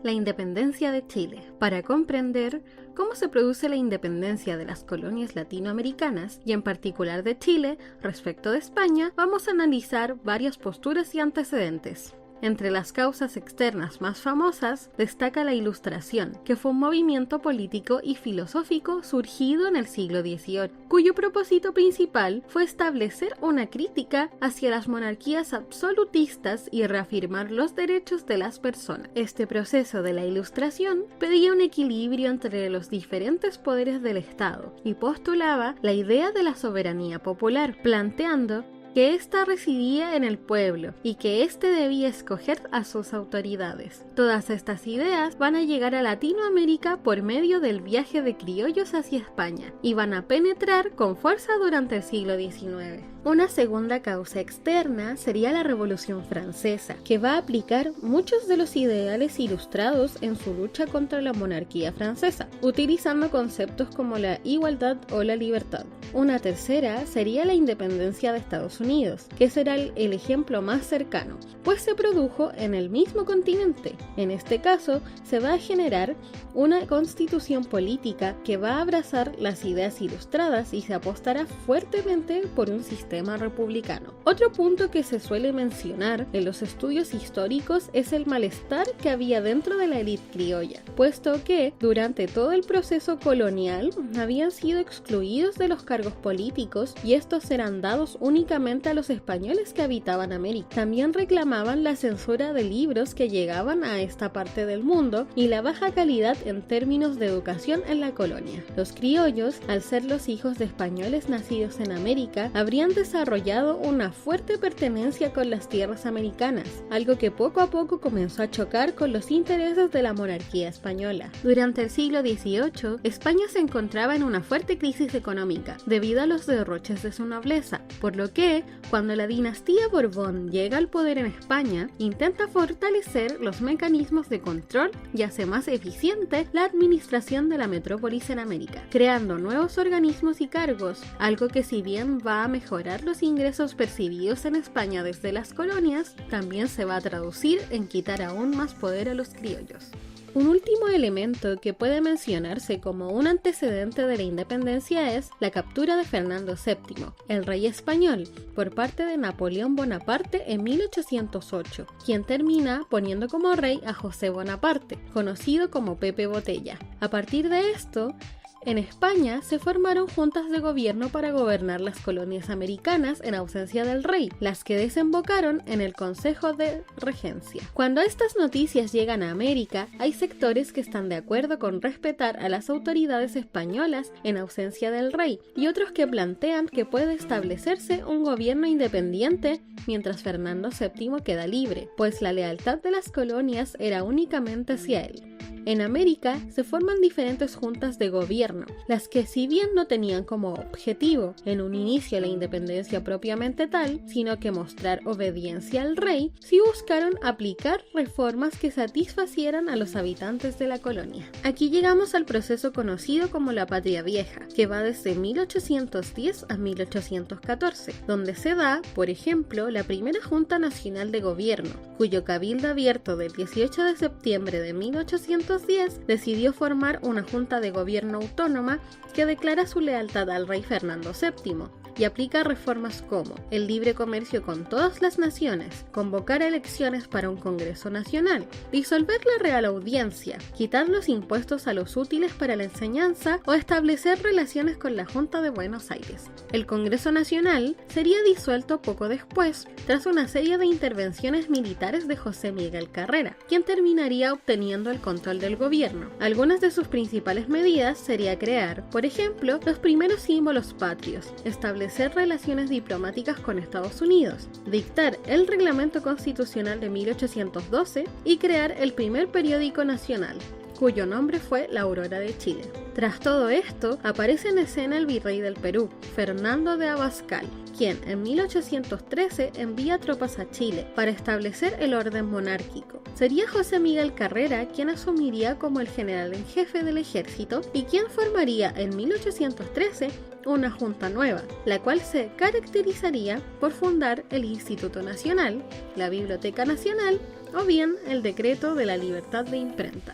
La independencia de Chile. Para comprender cómo se produce la independencia de las colonias latinoamericanas, y en particular de Chile, respecto de España, vamos a analizar varias posturas y antecedentes. Entre las causas externas más famosas destaca la Ilustración, que fue un movimiento político y filosófico surgido en el siglo XVIII, cuyo propósito principal fue establecer una crítica hacia las monarquías absolutistas y reafirmar los derechos de las personas. Este proceso de la Ilustración pedía un equilibrio entre los diferentes poderes del Estado y postulaba la idea de la soberanía popular, planteando que ésta residía en el pueblo y que éste debía escoger a sus autoridades. Todas estas ideas van a llegar a Latinoamérica por medio del viaje de criollos hacia España y van a penetrar con fuerza durante el siglo XIX. Una segunda causa externa sería la Revolución Francesa, que va a aplicar muchos de los ideales ilustrados en su lucha contra la monarquía francesa, utilizando conceptos como la igualdad o la libertad. Una tercera sería la independencia de Estados Unidos, que será el ejemplo más cercano, pues se produjo en el mismo continente. En este caso, se va a generar una constitución política que va a abrazar las ideas ilustradas y se apostará fuertemente por un sistema republicano. Otro punto que se suele mencionar en los estudios históricos es el malestar que había dentro de la élite criolla, puesto que durante todo el proceso colonial habían sido excluidos de los cargos políticos y estos serán dados únicamente a los españoles que habitaban América. También reclamaban la censura de libros que llegaban a esta parte del mundo y la baja calidad en términos de educación en la colonia. Los criollos, al ser los hijos de españoles nacidos en América, habrían desarrollado una fuerte pertenencia con las tierras americanas, algo que poco a poco comenzó a chocar con los intereses de la monarquía española. Durante el siglo XVIII, España se encontraba en una fuerte crisis económica debido a los derroches de su nobleza, por lo que, cuando la dinastía Borbón llega al poder en España, intenta fortalecer los mecanismos de control y hace más eficiente la administración de la metrópolis en América, creando nuevos organismos y cargos, algo que si bien va a mejorar los ingresos percibidos en España desde las colonias, también se va a traducir en quitar aún más poder a los criollos. Un último elemento que puede mencionarse como un antecedente de la independencia es la captura de Fernando VII, el rey español, por parte de Napoleón Bonaparte en 1808, quien termina poniendo como rey a José Bonaparte, conocido como Pepe Botella. A partir de esto, en España se formaron juntas de gobierno para gobernar las colonias americanas en ausencia del rey, las que desembocaron en el Consejo de Regencia. Cuando estas noticias llegan a América, hay sectores que están de acuerdo con respetar a las autoridades españolas en ausencia del rey y otros que plantean que puede establecerse un gobierno independiente mientras Fernando VII queda libre, pues la lealtad de las colonias era únicamente hacia él. En América se forman diferentes juntas de gobierno, las que si bien no tenían como objetivo en un inicio la independencia propiamente tal, sino que mostrar obediencia al rey, sí buscaron aplicar reformas que satisfacieran a los habitantes de la colonia. Aquí llegamos al proceso conocido como la Patria Vieja, que va desde 1810 a 1814, donde se da, por ejemplo, la primera Junta Nacional de Gobierno, cuyo cabildo abierto del 18 de septiembre de 1810 decidió formar una junta de gobierno autónoma que declara su lealtad al rey Fernando VII y aplica reformas como el libre comercio con todas las naciones, convocar elecciones para un Congreso Nacional, disolver la Real Audiencia, quitar los impuestos a los útiles para la enseñanza o establecer relaciones con la Junta de Buenos Aires. El Congreso Nacional sería disuelto poco después, tras una serie de intervenciones militares de José Miguel Carrera, quien terminaría obteniendo el control del gobierno. Algunas de sus principales medidas sería crear, por ejemplo, los primeros símbolos patrios, establecer relaciones diplomáticas con Estados Unidos, dictar el reglamento constitucional de 1812 y crear el primer periódico nacional, cuyo nombre fue La Aurora de Chile. Tras todo esto, aparece en escena el virrey del Perú, Fernando de Abascal, quien en 1813 envía tropas a Chile para establecer el orden monárquico. Sería José Miguel Carrera quien asumiría como el general en jefe del ejército y quien formaría en 1813 una junta nueva, la cual se caracterizaría por fundar el Instituto Nacional, la Biblioteca Nacional o bien el decreto de la libertad de imprenta.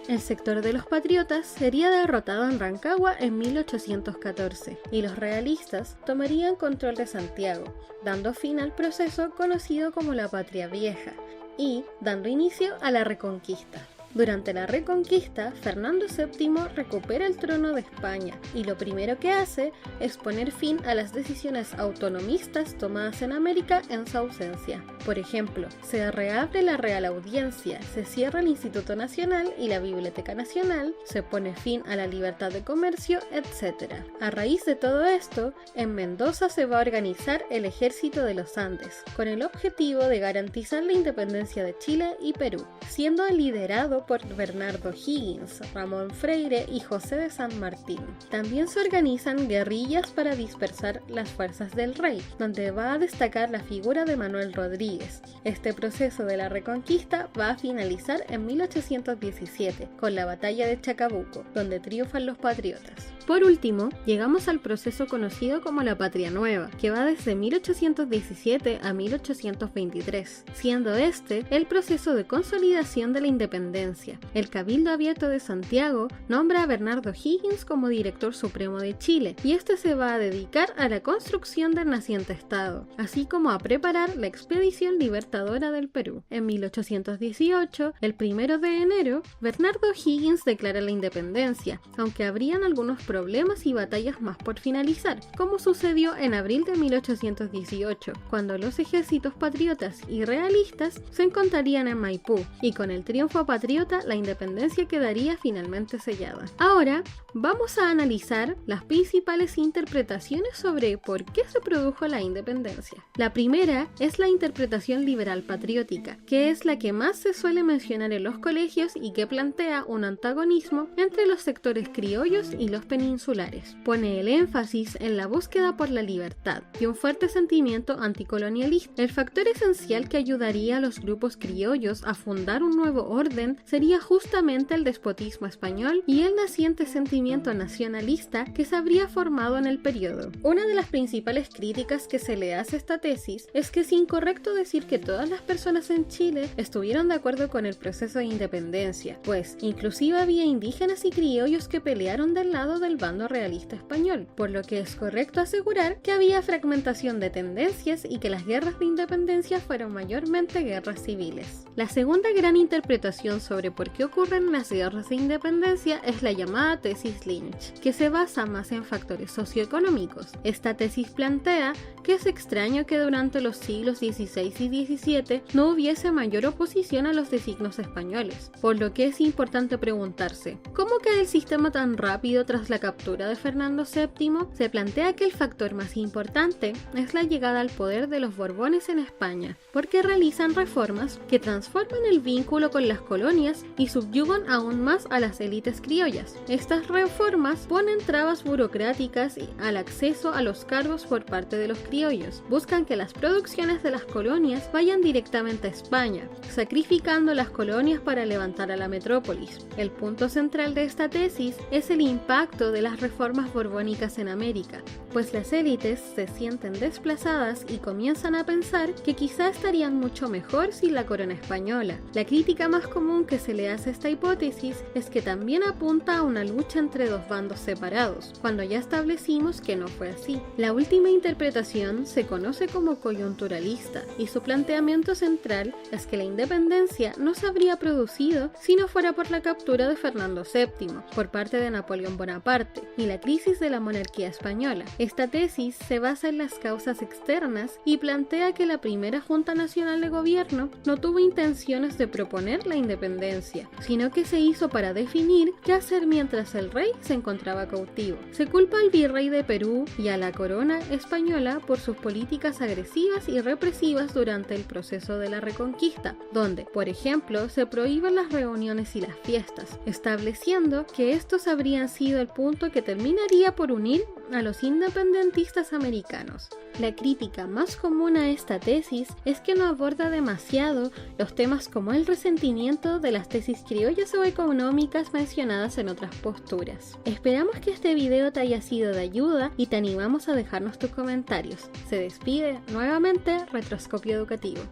El sector de los patriotas sería derrotado en Rancagua en 1814 y los realistas tomarían control de Santiago, dando fin al proceso conocido como la Patria Vieja y dando inicio a la Reconquista. Durante la Reconquista, Fernando VII recupera el trono de España y lo primero que hace es poner fin a las decisiones autonomistas tomadas en América en su ausencia. Por ejemplo, se reabre la Real Audiencia, se cierra el Instituto Nacional y la Biblioteca Nacional, se pone fin a la libertad de comercio, etc. A raíz de todo esto, en Mendoza se va a organizar el Ejército de los Andes, con el objetivo de garantizar la independencia de Chile y Perú, siendo liderado por Bernardo Higgins, Ramón Freire y José de San Martín. También se organizan guerrillas para dispersar las fuerzas del rey, donde va a destacar la figura de Manuel Rodríguez. Este proceso de la Reconquista va a finalizar en 1817, con la batalla de Chacabuco, donde triunfan los patriotas. Por último, llegamos al proceso conocido como la Patria Nueva, que va desde 1817 a 1823, siendo este el proceso de consolidación de la independencia. El Cabildo Abierto de Santiago nombra a Bernardo Higgins como director supremo de Chile, y este se va a dedicar a la construcción del naciente Estado, así como a preparar la expedición libertadora del Perú. En 1818, el 1 de enero, Bernardo Higgins declara la independencia, aunque habrían algunos problemas y batallas más por finalizar, como sucedió en abril de 1818, cuando los ejércitos patriotas y realistas se encontrarían en Maipú, y con el triunfo patriota la independencia quedaría finalmente sellada. Ahora vamos a analizar las principales interpretaciones sobre por qué se produjo la independencia. La primera es la interpretación liberal patriótica, que es la que más se suele mencionar en los colegios y que plantea un antagonismo entre los sectores criollos y los peninsulares. Pone el énfasis en la búsqueda por la libertad y un fuerte sentimiento anticolonialista. El factor esencial que ayudaría a los grupos criollos a fundar un nuevo orden sería justamente el despotismo español y el naciente sentimiento nacionalista que se habría formado en el periodo. Una de las principales críticas que se le hace a esta tesis es que es incorrecto decir que todas las personas en Chile estuvieron de acuerdo con el proceso de independencia, pues inclusive había indígenas y criollos que pelearon del lado del bando realista español, por lo que es correcto asegurar que había fragmentación de tendencias y que las guerras de independencia fueron mayormente guerras civiles. La segunda gran interpretación sobre por qué ocurren las guerras de independencia es la llamada tesis Lynch, que se basa más en factores socioeconómicos. Esta tesis plantea que es extraño que durante los siglos XVI y XVII no hubiese mayor oposición a los designios españoles, por lo que es importante preguntarse, ¿cómo cae el sistema tan rápido tras la captura de Fernando VII? Se plantea que el factor más importante es la llegada al poder de los Borbones en España, porque realizan reformas que transforman el vínculo con las colonias y subyugan aún más a las élites criollas. Estas reformas ponen trabas burocráticas al acceso a los cargos por parte de los criollos, buscan que las producciones de las colonias vayan directamente a España, sacrificando las colonias para levantar a la metrópolis. El punto central de esta tesis es el impacto de las reformas borbónicas en América, pues las élites se sienten desplazadas y comienzan a pensar que quizá estarían mucho mejor sin la corona española. La crítica más común que se le hace a esta hipótesis es que también apunta a una lucha entre dos bandos separados, cuando ya establecimos que no fue así. La última interpretación se conoce como coyunturalista y su planteamiento central es que la independencia no se habría producido si no fuera por la captura de Fernando VII por parte de Napoleón Bonaparte y la crisis de la monarquía española. Esta tesis se basa en las causas externas y plantea que la primera Junta Nacional de Gobierno no tuvo intenciones de proponer la independencia, sino que se hizo para definir qué hacer mientras el rey se encontraba cautivo. Se culpa al virrey de Perú y a la corona española por sus políticas agresivas y represivas durante el proceso de la Reconquista, donde, por ejemplo, se prohíben las reuniones y las fiestas, estableciendo que estos habrían sido el punto que terminaría por unir a los independentistas americanos. La crítica más común a esta tesis es que no aborda demasiado los temas como el resentimiento de las tesis criollas o económicas mencionadas en otras posturas. Esperamos que este video te haya sido de ayuda y te animamos a dejarnos tus comentarios. Se despide nuevamente Retroscopio Educativo.